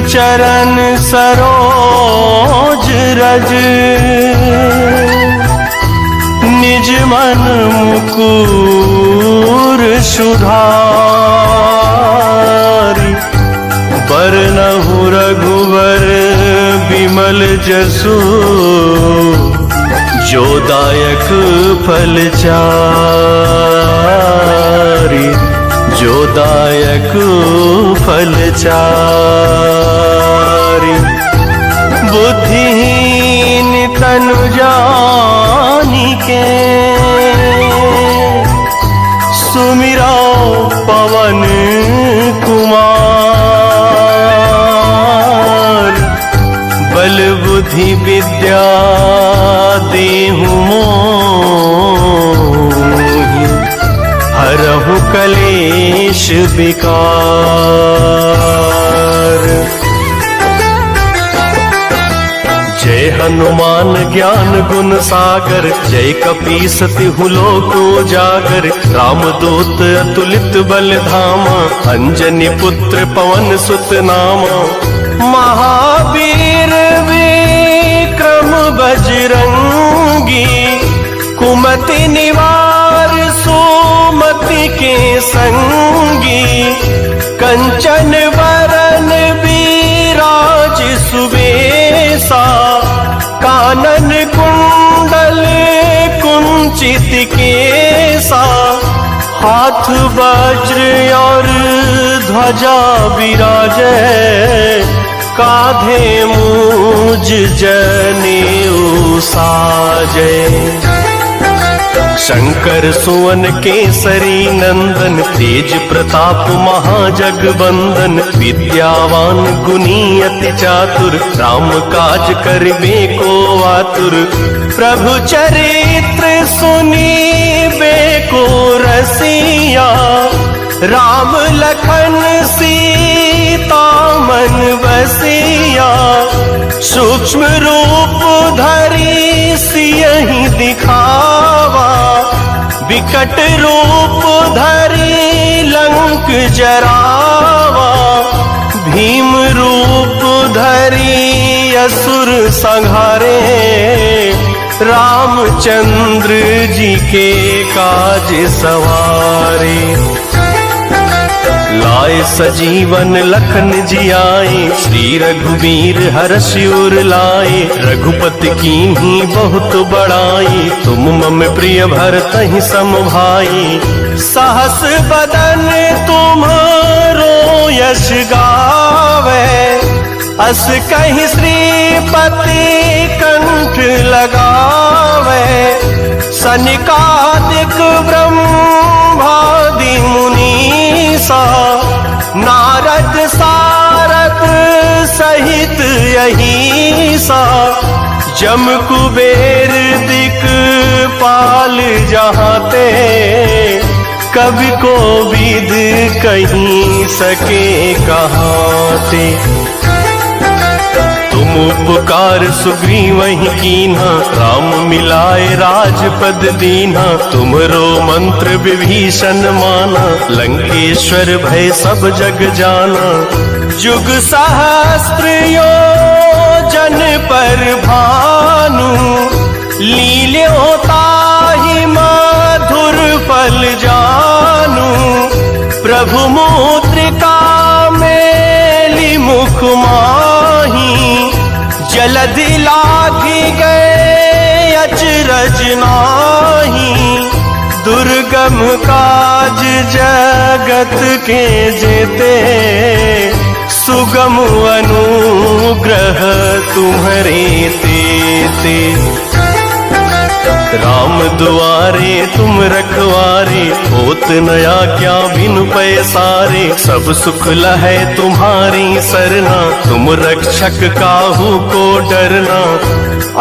चरण सरोज रज, निज मन मुकुर सुधारि। बरनहु रघुवर बिमल जसु, जो दायक फल चारि। जो दायक फल चारि। बुद्धिहीन तनु जानिके, सुमिरो पवन कुमार। बल बुद्धि विद्या देहु मोहि, हरहु कलेश विकार। जय हनुमान ज्ञान गुण सागर, जय कपीस तिहु लोक उजागर। रामदूत अतुलित बल धामा, अंजनी पुत्र पवन सुत नामा। महावीर विक्रम बजरंगी, कुमति निवार सुमति के संगी। कंचन वरन विराज सुबेसा, कानन कुंडल कुंचित केसा। हाथ वज्र और ध्वजा विराजे, काधे मूज जनेऊ साजे। शंकर सुवन केसरी नंदन, तेज प्रताप महाजगवंदन। विद्यावान गुणी अति चातुर, राम काज करिबे को आतुर। प्रभु चरित्र सुनीबे को रसिया, राम लखन सीता मन बसिया। सूक्ष्म रूप धरि सियहि दिखावा, विकट रूप धरि लंक जरावा। भीम रूप धरि असुर संहारे, रामचंद्र जी के काज सवारे। लाए सजीवन लखन जियाए, श्री रघुवीर हर्षि उर लाए। रघुपति कीन्ही बहुत बड़ाई, तुम मम प्रिय भरतहि सम भाई। सहस बदन तुम्हारो यश गावे, अस कहि श्रीपति कंठ लगावे। सनिकादिक ब्रह्मादि मुनीसा, नारद सारद सहित अहिसा। जम कुबेर दिक्पाल जहाते, कवि को विद कहीं सके कहाते। तुम उपकार सुग्रीवहि कीन्हा, राम मिलाए राजपद दीन्हा। तुमरो मंत्र विभीषण माना, लंकेश्वर भय सब जग जाना। जुग सहस्त्र योजन पर भानु, लील्यों ताहि मधुर फल जानू। प्रभु मुद्रिका मेली मुख माही, जलधि लागी गए अचरज नाही। दुर्गम काज जगत के जेते, सुगम अनुग्रह तुम्हरे तेते। राम दुआरे तुम रखवारे, होत नया क्या बिनु पैसारे। सब सुख लहै तुम्हारी सरना, तुम रक्षक काहू को डरना।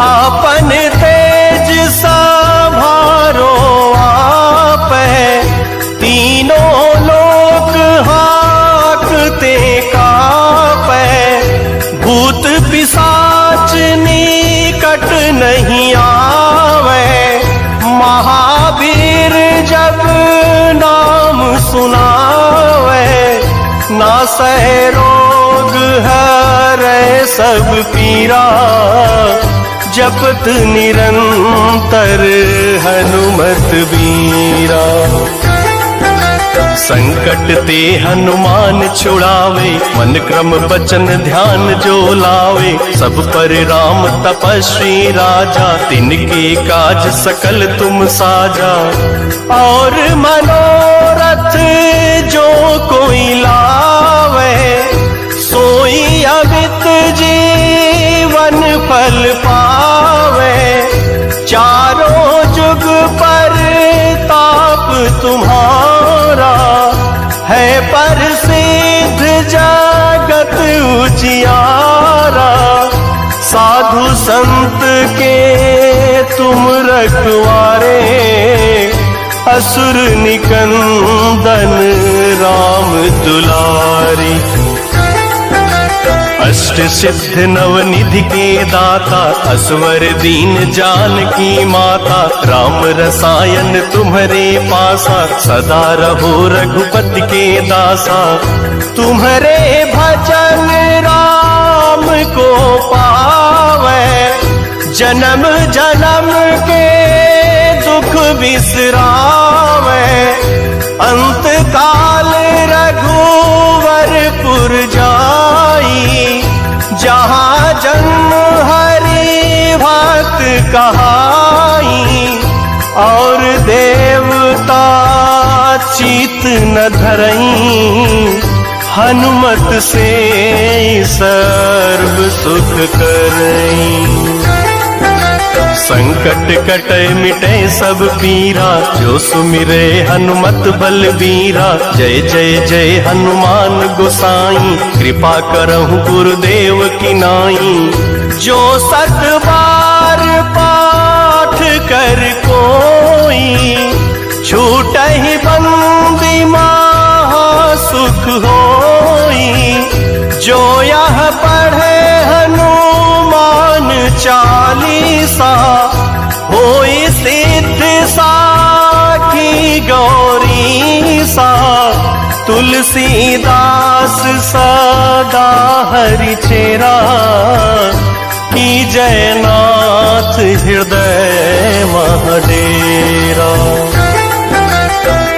आपन तेज संभारो आपै, तीनों लोक हाकते कापै। भूत पिशाच निकट नहीं आवे, महावीर जब नाम सुनावे। नासै रोग रोग हरै सब पीरा, जपत निरंतर हनुमत बीरा। संकट ते हनुमान छुड़ावे, मन क्रम बचन ध्यान जो लावे। सब पर राम तपस्वी राजा, तिनके काज सकल तुम साजा। और मनोरथ जो कोई लावे, सोई अमित जीवन फल पावे। चारों जुग पर ताप तुम्हारा, है प्रसिद्ध जगत उजियारा। साधु संत के तुम रखवारे, असुर निकंदन राम दुलारी। अष्ट सिद्ध नवनिधि के दाता, असवर दीन जानकी माता। राम रसायन तुम्हारे पासा, सदा रहो रघुपति के दासा। तुम्हारे भजन राम को पावे, जन्म जन्म के दुख बिसरावे। अंत काल रघुवरपुर जाई, जहाँ जन्म हरि भक्त कहाई। और देवता चित न धरई, हनुमत से सर्व सुख करई। संकट कटे मिटे सब पीरा, जो सुमिरे हनुमत बलबीरा। जय जय जय हनुमान गोसाई, कृपा करहु गुरुदेव की नाई। जो सत बार पाठ कर कोई, छूटहि बंदी महा सुख होई। जो यह पढ़े हनुमान चालीसा, होई सिद्ध साखी गौरीसा। तुलसीदास सदा हरि चेरा, की जयनाथ हृदय महडेरा।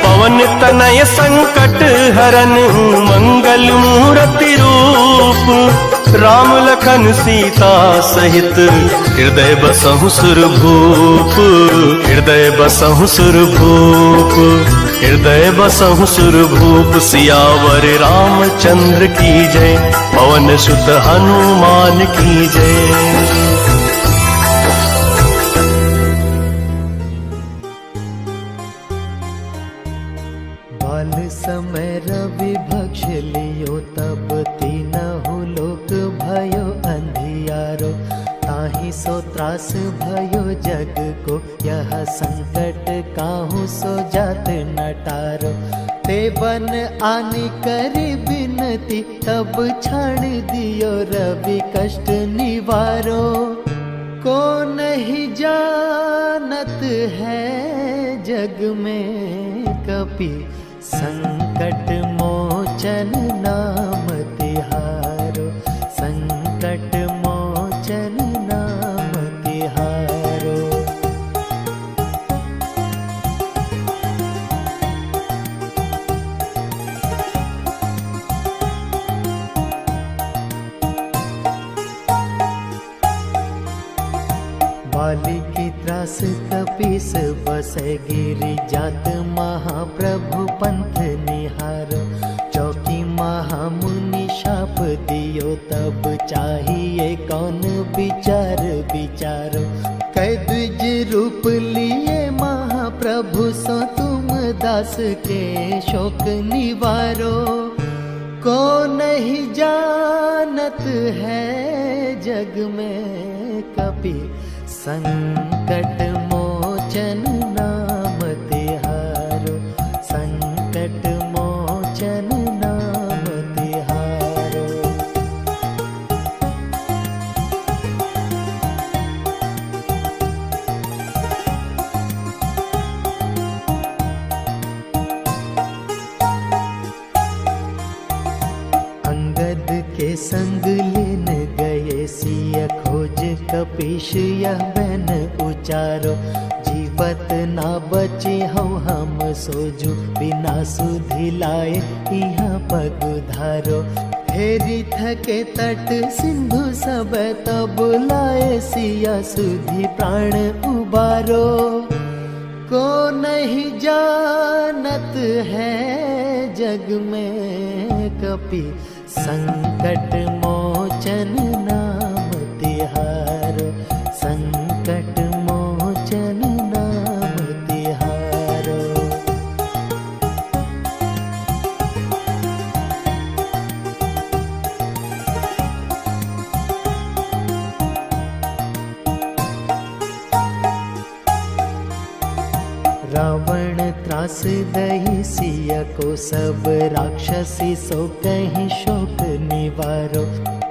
पवन तनय संकट हरन, मंगल मूर्ति रूप। राम लखन सीता सहित, हृदय बसहु सुरभूप। हृदय बसहु सुरभूप, हृदय बसहु सुरभूप। सियावर रामचंद्र की जय, पवन सुत हनुमान की जय। समय रवि भक्ष लियो, तब तीनहु लोक भयो अंधियारो। ताहि सो त्रास भयो जग को, यह संकट काहू सो जात न टारो। ते बन आनी करी बिनती, तब छाड़ दियो रवि कष्ट निवारो। को नहीं जानत है जग में कपि, संकट मोचन नाम तिहारो। संकट मोचन नाम तिहारो। बाली की त्रास कपीस बसे, गिरि जात महाप्रभु पंथ निहारो। चौकी महामुनि शाप दियो, तब चाहिए कौन विचार विचारो। कै द्विज रूप लिए महाप्रभु, सो तुम दास के शोक निवारो। को नहीं जानत है जग में कपि, संकट मोचन नाम तिहारो। संकट मोचन नाम तिहारो। अंगद के संग लेन गए सिया खोज कपीश यह बन उचारो जीवत ना बचे हो हम सोजू बिना सुधि लाए यहाँ पग धारो हेरी थके तट सिंधु सब तब लाए सिया सुधि प्राण उबारो को नहीं जानत है जग में कपि संकट मोचन नाम तिहारो संकट मोचन नाम तिहारो। रावण त्रास दही सिया को सब राक्षसी सो कहीं शोक निवारो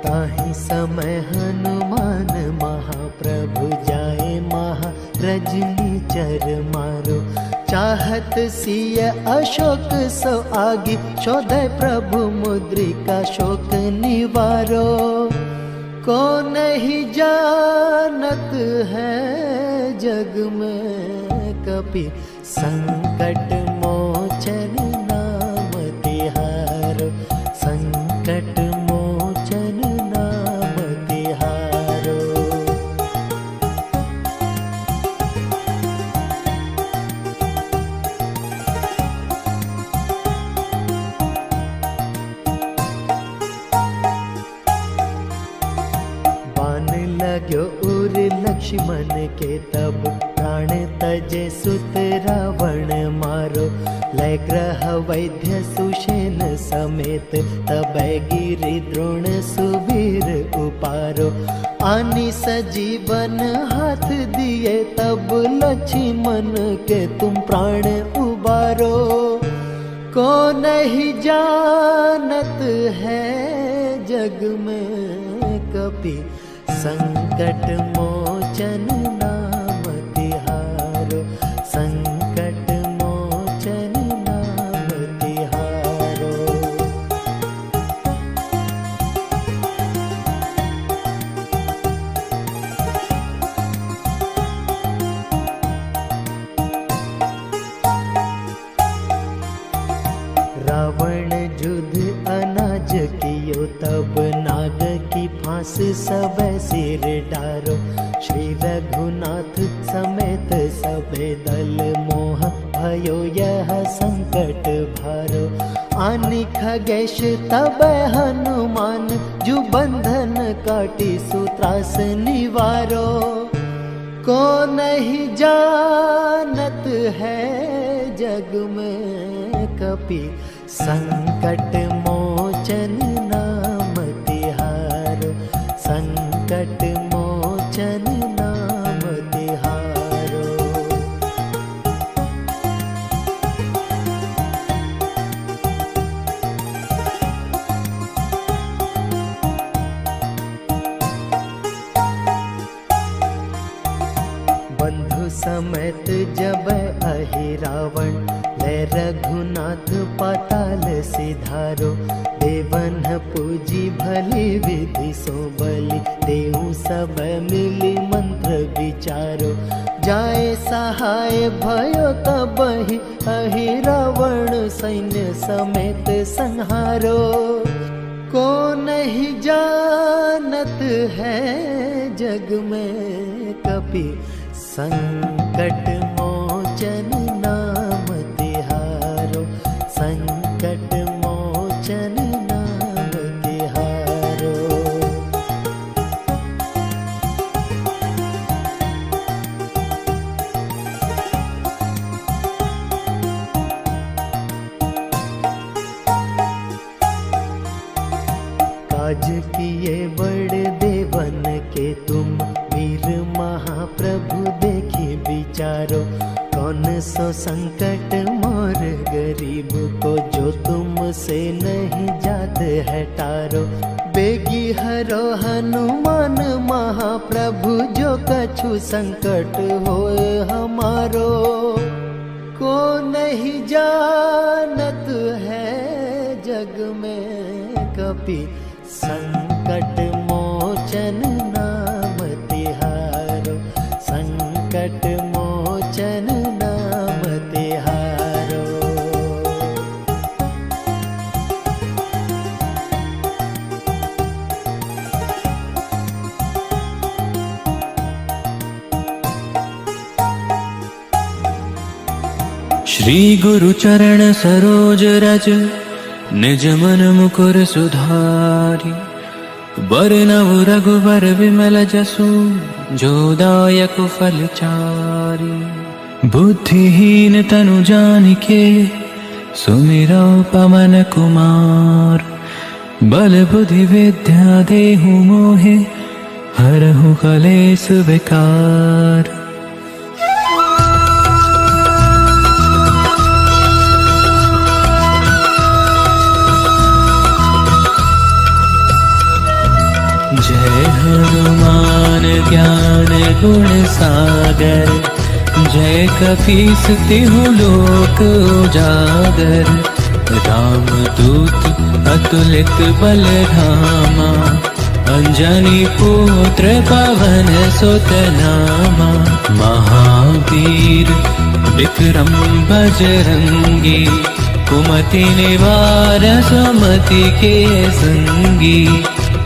ताहि समय हनुमान महाप्रभु जाए महारजनी चर मारो चाहत सिया अशोक सो आगे शोधे प्रभु मुद्रिका शोक निवारो को नहीं जानत है जग में कपि संकट मोचन नाम तिहारो संकट मोचन नाम तिहारो। बाण लाग्यो उर लक्ष्मण के तब प्राण तजे सुत रावण मारो लय ग्रह वैद्य सुषेण समेत तब गिरि द्रोण सुवीर उपारो आनि सजीवन हाथ दिए तब लक्ष्मण के तुम प्राण उबारो को नहीं जानत है जग में कपि संकट मोचन नाम तिहारो संकट मोचन नाम तिहारो। रावण युद्ध अनाज कियो तब नाग की फांस सब सिर डारो श्री रघुनाथ समेत सबे दल मोह भयो यह संकट भारो आनि खगेश तब हनुमान जु बंधन काटी सूत्रास निवारो को नहीं जानत है जग में कपि संकट मोचन नाम तिहारो संकट मोचन नाम तिहारो। बंधु समेत जब अहि रावण लय रघुनाथ पाताल सिधारो देवन पूजी भली विधि सो बलि देहु सब मिली मंत्र विचारो जाए सहाय भयो तबहि अहि रावण सैन्य समेत संहारो को नहीं जानत है जग में कपि संकट मोचन नाम तिहारो संकट मोचन नाम तिहारो। काज किए बड़े देवन के तुम वीर महाप्रभु देखी विचारो कौन सो संकट मोर गरीब को जो तुमसे नहीं जात है टारो बेगी हरो हनुमान महाप्रभु जो कछु संकट होए हमारो को नहीं जानत है जग में कपि संकट मोचन नाम तिहारो, संकट मोचन नाम तिहारो। श्री गुरु चरण सरोज रज, निज मन मुकुर सुधारी। बरनव रघुवर विमल जसु, जो दायक फल चारि। बुद्धिहीन तनु जानिके, सुमिरौ पवन कुमार। बल बुद्धि विद्या देहु मोहे, हरहु कलेस विकार। जय हनुमान ज्ञान गुण सागर, जय कपीस तिहु लोक उजागर। रामदूत अतुलित बल धामा, अंजनी पुत्र पवन सुत नामा। महावीर विक्रम बजरंगी, कुमति निवार सुमति के संगी।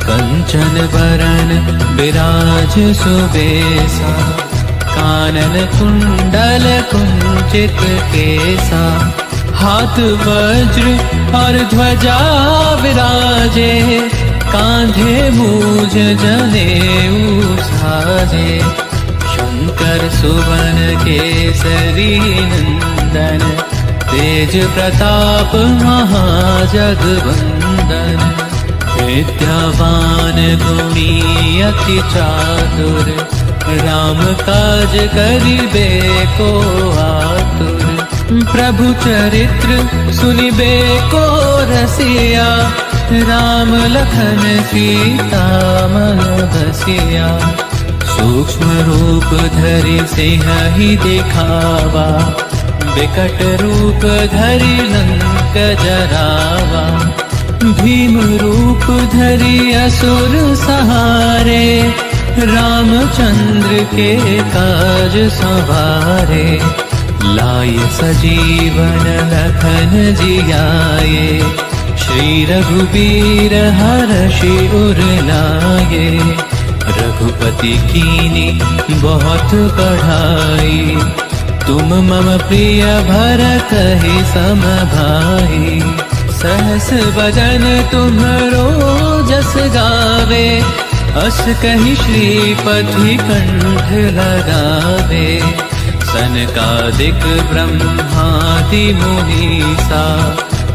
कंचन बरन बिराज सुबेसा, कानन कुंडल कुंचित केसा। हाथ वज्र और ध्वजा विराजे, कांधे मूज जनेऊ साजे। शंकर सुवन केसरी नंदन, तेज प्रताप महाजगवंदन। विद्यावान गुणी अति चातुर, राम काज करिबे को आतुर। प्रभु चरित्र सुनिबे को रसिया, राम लखन सीता मन बसिया। सूक्ष्म रूप धरि सिंहि दिखावा, विकट रूप धरि लंक जरावा। भीम रूप धरि असुर सहारे, रामचंद्र के काज संवारे। लाय सजीवन लखन जियाए, श्री रघुबीर हरषि उर लाए। रघुपति कीनी बहुत बढ़ाई, तुम मम प्रिय भरतहि सम भाई। सहस वदन तुम्हरो जस गावे, अस कहि श्रीपति कंठ लगावे। सनकादिक ब्रह्मादि मुनीसा,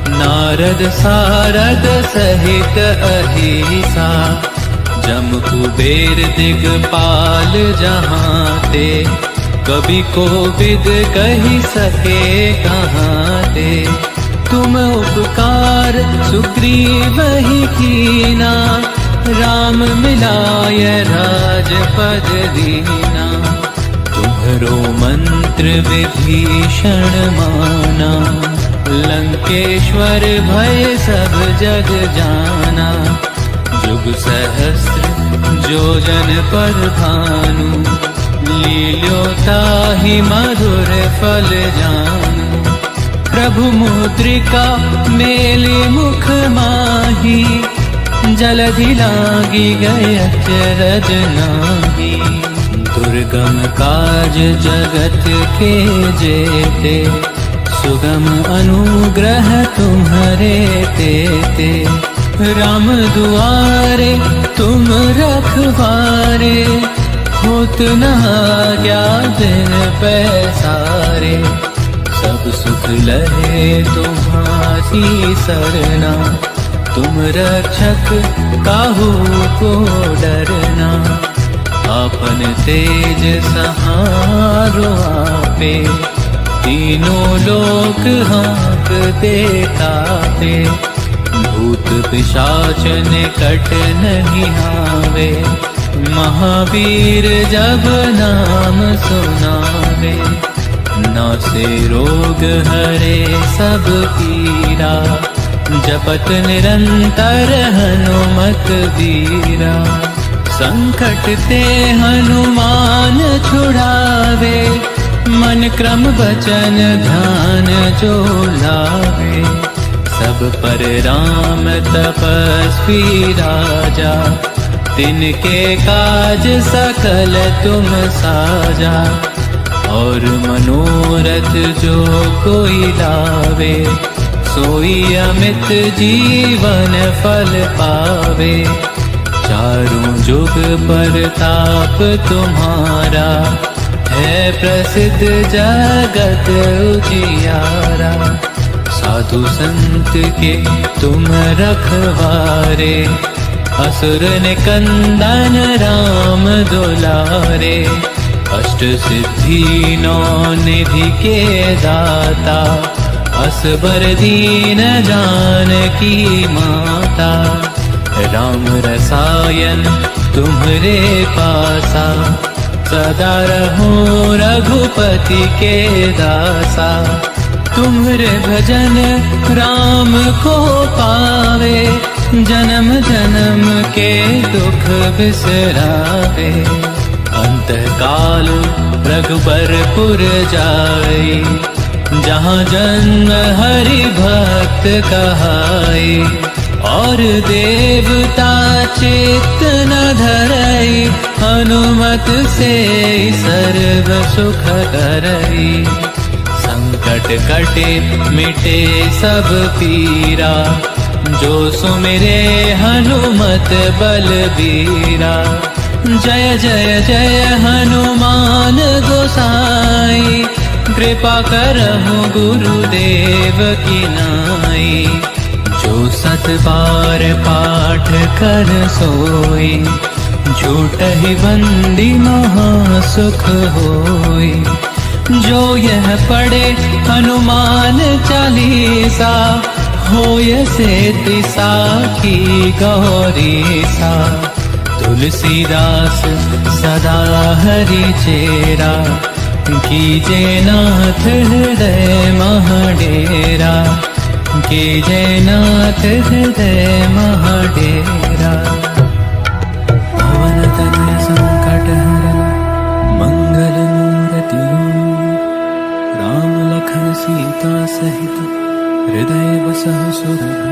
नारद सारद सहित अहिसा। जम कुबेर दिगपाल जहांते, कवि कोविद कहि सके कहाते। तुम उपकार सुग्रीवहि कीना, राम मिलाय राजपद दीना। तुम्हरो मंत्र विभीषण माना, लंकेश्वर भय सब जग जाना। जुग सहस्र जो जन पर भानु, लील्यो ताहि मधुर फल जानू। प्रभु मुद्रिका मेलि मुख माही, जलधि लागी गए अचरज नाही। दुर्गम काज जगत के जेते, सुगम अनुग्रह तुम्हरे तेते। राम दुआरे तुम रखवारे, होत न आज्ञा दिन पैसारे। सब सुख लहे तुम्हारी सरना, तुम रक्षक काहू को डरना। आपन तेज सहारो आपे, तीनों लोक हाँकते कापे। भूत पिशाच निकट नहीं आवे, महावीर जब नाम सुनावे। नासे रोग हरे सब पीरा, जपत निरंतर हनुमत बीरा। संकट ते हनुमान छुड़ावे, मन क्रम वचन ध्यान जो लावे। सब पर राम तपस्वी राजा, तिनके काज सकल तुम साजा। और मनोरथ जो कोई लावे, सोई अमित जीवन फल पावे। चारों जुग परताप तुम्हारा, है प्रसिद्ध जगत उजियारा। साधु संत के तुम रखवारे, असुर निकंदन राम दुलारे। अष्ट सिद्धि नौ निधि के दाता, असबर दीन जानकी माता। राम रसायन तुम्हरे पासा, सदा रहो रघुपति के दासा। तुम्हरे भजन राम को पावे, जन्म जन्म के दुख बिसरावे। अंतकाल रघुबरपुर जाए, जहाँ जन्म हरि भक्त कहाए। और देवता चित्त न धरई, हनुमत से सर्व सुख करई। संकट कटे मिटे सब पीरा, जो सुमिरे हनुमत बलबीरा। जय जय जय हनुमान गोसाई, कृपा करहु गुरुदेव की नाई। जो सत बार पाठ कर सोई, झूठहि बंदी महासुख होई। जो यह पढ़े हनुमान चालीसा, होय सेति साखी गौरीसा। तुलसीदास सदा हरि चेरा, कीजे नाथ हृदय महडेरा। कीजे नाथ हृदय महडेरा। पवन तनय संकट हरन मंगल मूर्ति, राम लखन सीता सहित हृदय बसहु सुरभूप।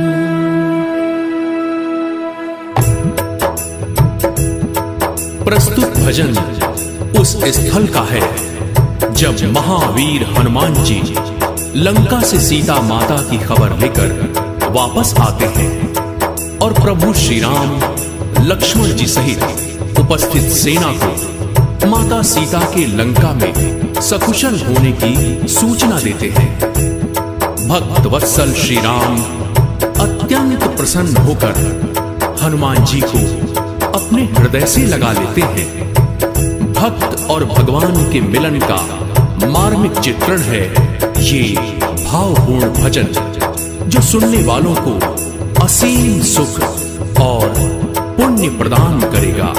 प्रस्तुत भजन उस स्थल का है जब महावीर हनुमान जी लंका से सीता माता की खबर लेकर वापस आते हैं और प्रभु श्री राम लक्ष्मण जी सहित उपस्थित सेना को माता सीता के लंका में सकुशल होने की सूचना देते हैं। भक्त वत्सल श्री राम अत्यंत प्रसन्न होकर हनुमान जी को अपने हृदय से लगा लेते हैं। भक्त और भगवान के मिलन का मार्मिक चित्रण है ये भावपूर्ण भजन, जो सुनने वालों को असीम सुख और पुण्य प्रदान करेगा।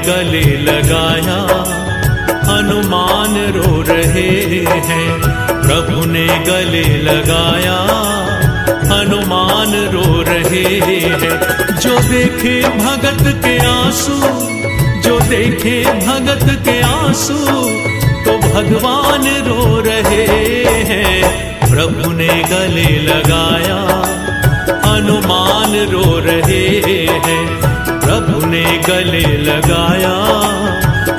गले लगाया हनुमान रो रहे हैं। प्रभु ने गले लगाया हनुमान रो रहे हैं। जो देखे भगत के आंसू, जो देखे भगत के आंसू, तो भगवान रो रहे हैं। प्रभु ने गले लगाया हनुमान रो रहे हैं। प्रभु ने गले लगाया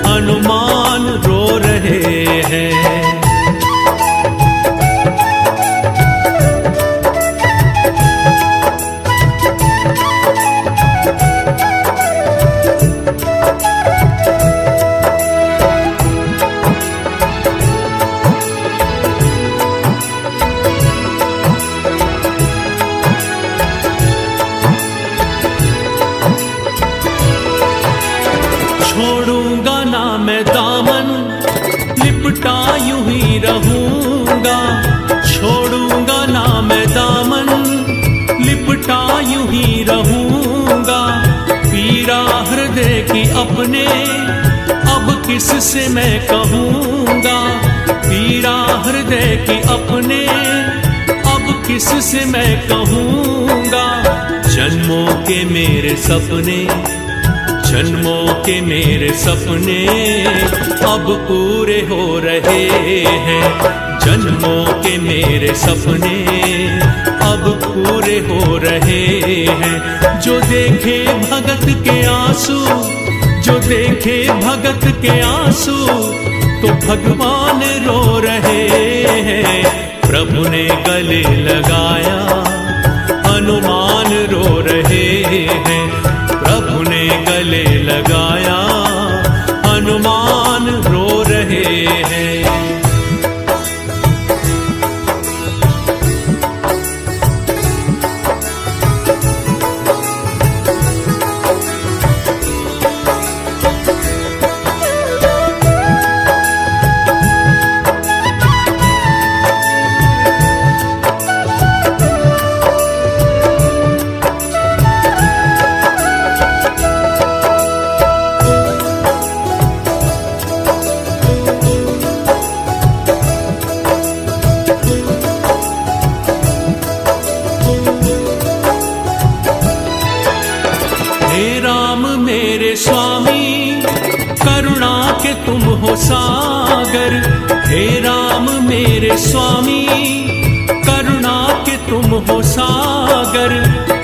हनुमान रो रहे हैं। मैं दामन लिपटा यूं ही रहूंगा, छोड़ूंगा ना मैं दामन लिपटा यूं ही रहूंगा। पीड़ा हृदय की अपने अब किस से मैं कहूंगा, पीड़ा हृदय की अपने अब किस से मैं कहूंगा। जन्मों के मेरे सपने, जन्मों के मेरे सपने अब पूरे हो रहे हैं, जन्मों के मेरे सपने अब पूरे हो रहे हैं। जो देखे भगत के आंसू, जो देखे भगत के आंसू तो भगवान रो रहे हैं। प्रभु ने गले लगाया हनुमान रो रहे हैं, प्रभु ने गले लगाया हनुमान रो रहे हैं। स्वामी करुणा के तुम हो सागर, हे राम मेरे स्वामी करुणा के तुम हो सागर।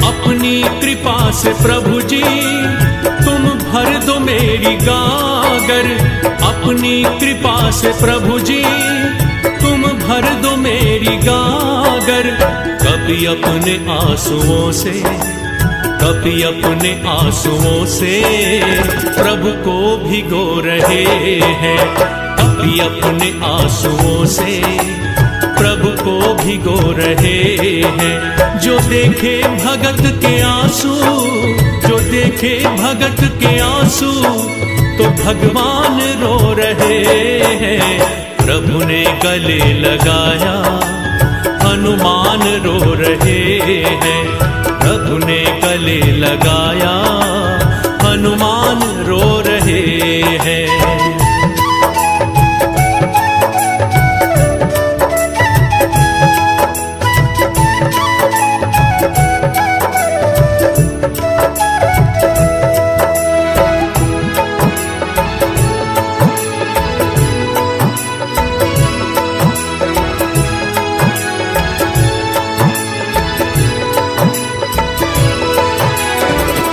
अपनी कृपा से प्रभु जी तुम भर दो मेरी गागर, अपनी कृपा से प्रभु जी तुम भर दो मेरी गागर। कभी अपने आंसुओं से, कभी अपने आंसुओं से प्रभु को भिगो रहे हैं, कभी अपने आंसुओं से प्रभु को भिगो रहे हैं। जो देखे भगत के आंसू, जो देखे भगत के आंसू तो भगवान रो रहे हैं। प्रभु ने गले लगाया हनुमान रो रहे हैं, प्रभु ने गले लगाया हनुमान रो रहे हैं।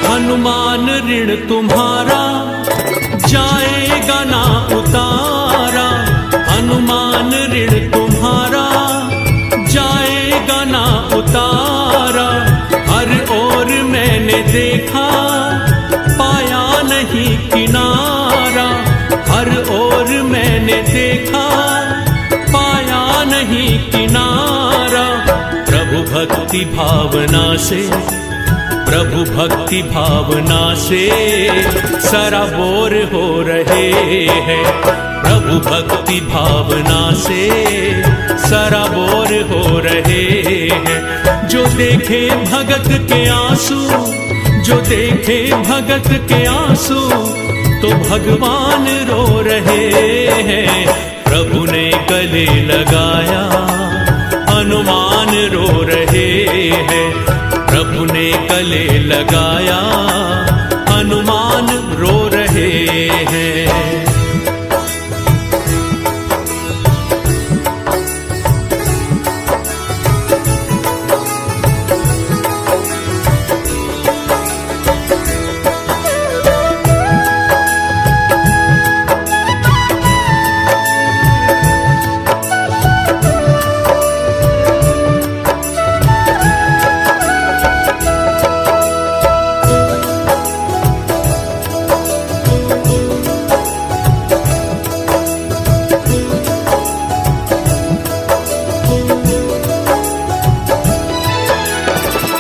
हनुमान ऋण तुम्हारा जाएगा ना उतारा, हनुमान ऋण तुम्हारा जाएगा ना उतारा। हर ओर मैंने देखा पाया नहीं किनारा, हर ओर मैंने देखा पाया नहीं किनारा। प्रभु भक्ति भावना से, प्रभु भक्ति भावना से सराबोर हो रहे हैं, प्रभु भक्ति भावना से सराबोर हो रहे हैं। जो देखे भगत के आंसू, जो देखे भगत के आंसू तो भगवान रो रहे हैं। प्रभु ने गले लगाया हनुमान रो रहे हैं, प्रभु ने गले लगाया हनुमान रो रहे हैं।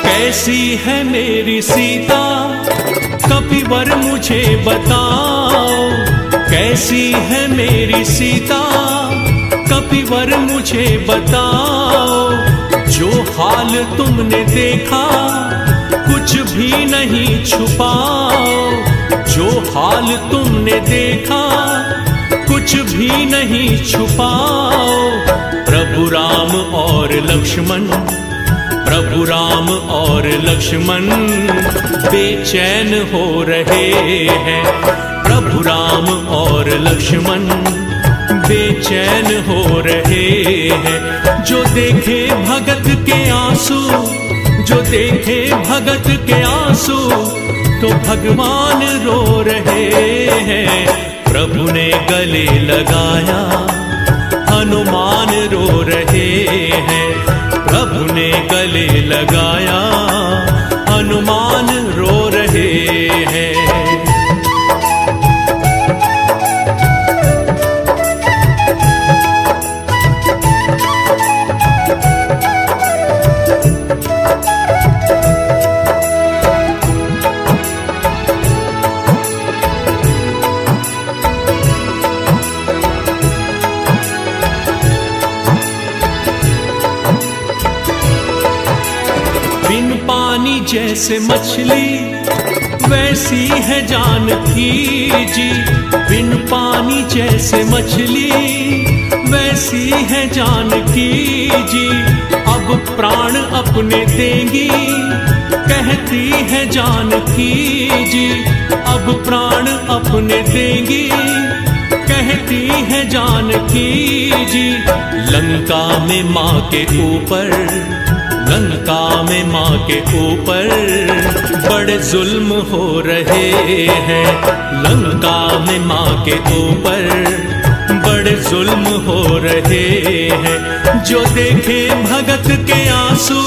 कैसी है मेरी सीता कपिवर मुझे बताओ, कैसी है मेरी सीता, कपिवर मुझे बताओ। जो हाल तुमने देखा कुछ भी नहीं छुपाओ। जो हाल तुमने देखा कुछ भी नहीं छुपाओ। प्रभु राम और लक्ष्मण, प्रभु राम और लक्ष्मण बेचैन हो रहे हैं। प्रभु राम और लक्ष्मण बेचैन हो रहे हैं। जो देखे भगत के आंसू, जो देखे भगत के आंसू, तो भगवान रो रहे हैं। प्रभु ने गले लगाया, हनुमान रो रहे हैं। प्रभु ने गले लगाया, हनुमान रो रहे हैं। बिन पानी जैसे मछली वैसी है जानकी जी। बिन पानी जैसे मछली वैसी है जानकी जी। अब प्राण अपने देंगी कहती है जानकी जी। अब प्राण अपने देंगी कहती है जानकी जी। लंका में माँ के ऊपर, लंका में माँ के ऊपर बड़े जुल्म हो रहे हैं। लंका में माँ के ऊपर बड़े जुल्म हो रहे हैं। जो देखे भगत के आंसू,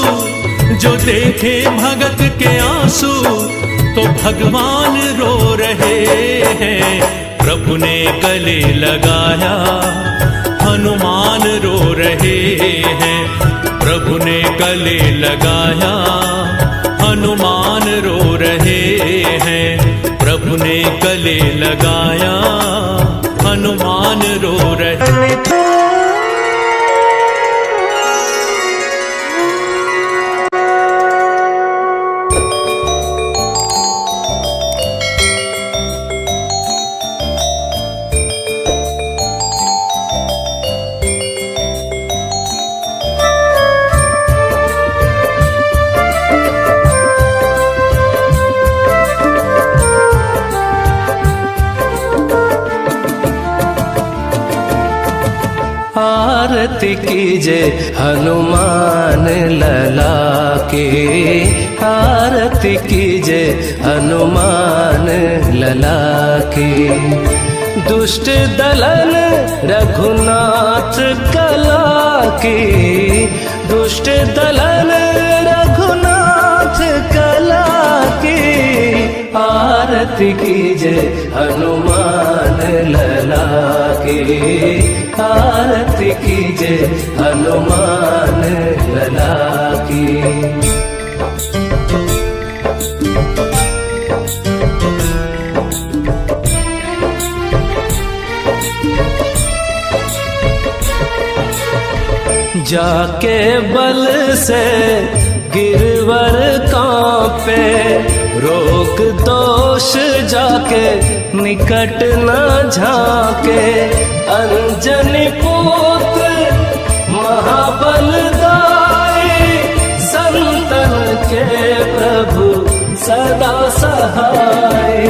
जो देखे भगत के आंसू, तो भगवान रो रहे हैं। प्रभु ने गले लगाया, हनुमान रो रहे हैं। प्रभु ने गले लगाया, हनुमान रो रहे हैं। प्रभु ने गले लगाया, हनुमान रो रहे हैं। आरती कीजे हनुमान लला के। आरती कीजे हनुमान लला के। दुष्ट दलन रघुनाथ कला के। दुष्ट दलन रघुनाथ कला के। आरती कीजे हनुमान लला के। आरती कीजे हनुमान लला की। जाके बल से गिरवर कांपे। रोग दोष जाके निकट न झाके। अंजनी पुत्र महाबलदाई। संतन के प्रभु सदा सहाय।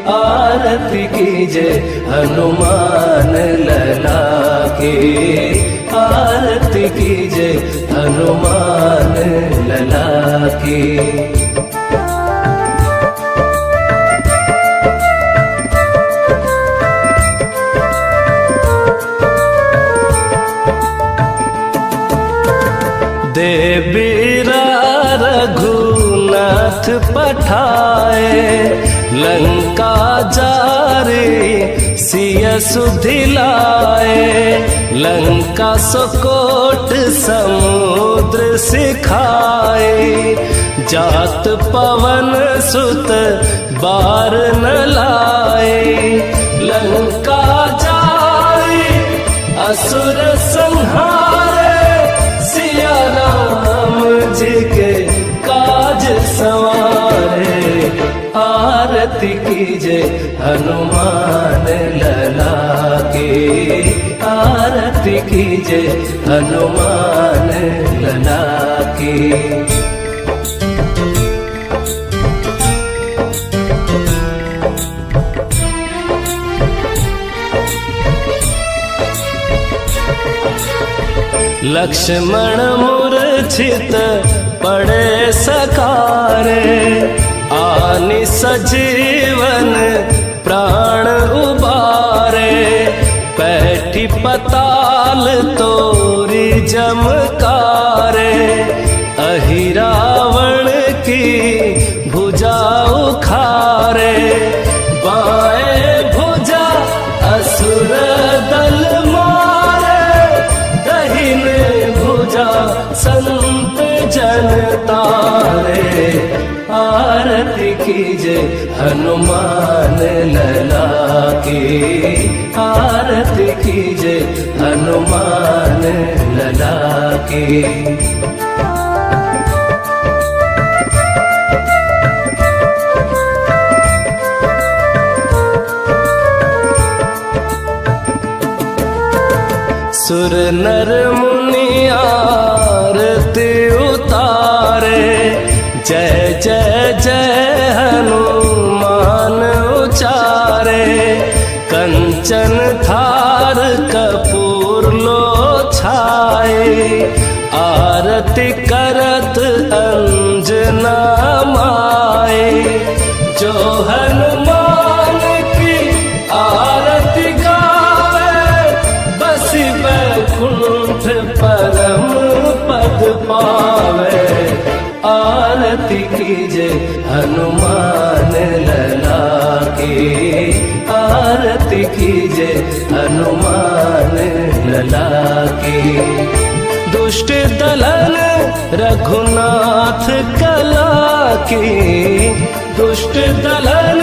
आरती कीजे हनुमान लला के। आरती कीजे हनुमान लला की। देवीरा रघुनाथ पठाए। लंका जारे सिया सुधिलाए। लंका सुकोट समुद्र सिखाए। जात पवन सुत बार न लाए। लंका हनुमान लला की, आरती कीजिए हनुमान लला की। लक्ष्मण मूर्छित पड़े सकारे, आनि सजीवन प्राण उबारे। पैठी पताल तोरी जमकारे, अहि रावण की भुजा उखारे। बाएं भुजा असुर दल मारे, दहिन भुजा संत जन तारे। आरती कीजिए हनुमान लला की, आरती कीजिए हनुमान लला की। सुर नर मुनि आरती उतारे, जय जय जय हनुमान उचारे। कंचन थार कपूर लो छाए, आरती करत अंजना माए। जो हनुमान की आरती गावे, बसी बैकुंठ परम पद पावे। आरती कीजिए हनुमान लला की, आरती कीजिए हनुमान लला की। दुष्ट दलन रघुनाथ कला की, दुष्ट दलन